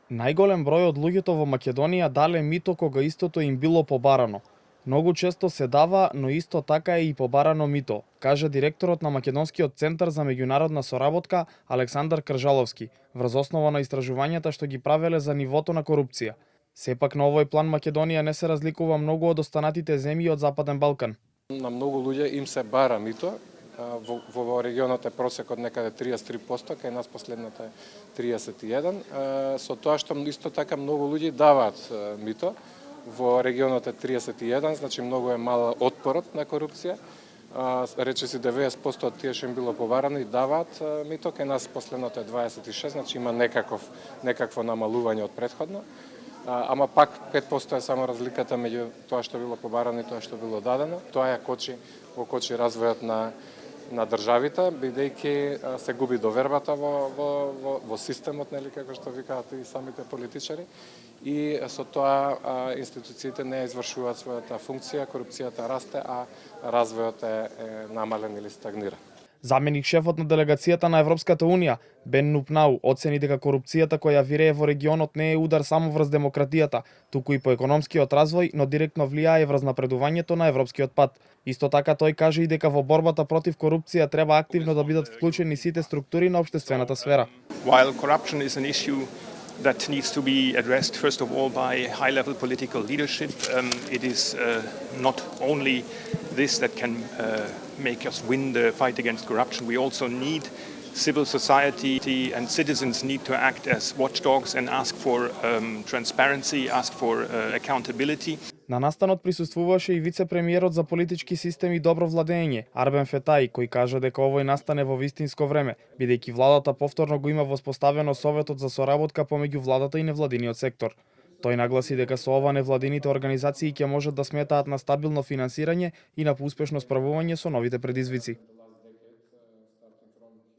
Најголем број од луѓето во Македонија дале мито кога истото им било побарано. Многу често се дава, но исто така е и побарано мито, каже директорот на Македонскиот центар за меѓународна соработка Александар Кржаловски, врз основа на истражувањата што ги правеле за нивото на корупција. Сепак на овој план Македонија не се разликува многу од останатите земји од Западен Балкан. На многу луѓе им се бара мито. Во регионот е просекот некаде 33%, кај нас последната е 31%. Со тоа што исто така многу луѓе даваат мито, во регионот е 31%, значи многу е мал отпорот на корупција. Речиси 90% од тие што им било побарано и даваат мито, кај нас последното е 26%, значи има некакво намалување од претходно. Ама пак 5% е само разликата меѓу тоа што било побарано и тоа што било дадено. Тоа ја кочи развојот на државите, бидејќи се губи довербата во системот, нели, како што викаат и самите политичари, и со тоа институциите не извршуваат својата функција, корупцијата расте, а развојот е намален или стагнира. Заменик шефот на делегацијата на Европската Унија, Бен Нупнау, оцени дека корупцијата која вирее во регионот не е удар само врз демократијата, туку и по економскиот развој, но директно влијае врз напредувањето на европскиот пат. Исто така тој каже и дека во борбата против корупција треба активно да бидат вклучени сите структури на општествената сфера. While corruption is an issue that needs to be addressed first of all by high-level political leadership, it is not only this that can make us win the fight against corruption. We also need civil society and citizens need to act as watchdogs and ask for transparency, ask for accountability. На настанот присуствуваше и вице-премиерот за политички систем и добро владење, Арбен Фетаи, кој кажа дека овој настане во вистинско време, бидејќи владата повторно го има воспоставено Советот за соработка помеѓу владата и невладиниот сектор. Тој нагласи дека со ова невладините организации ќе можат да сметаат на стабилно финансирање и на поуспешно справување со новите предизвици.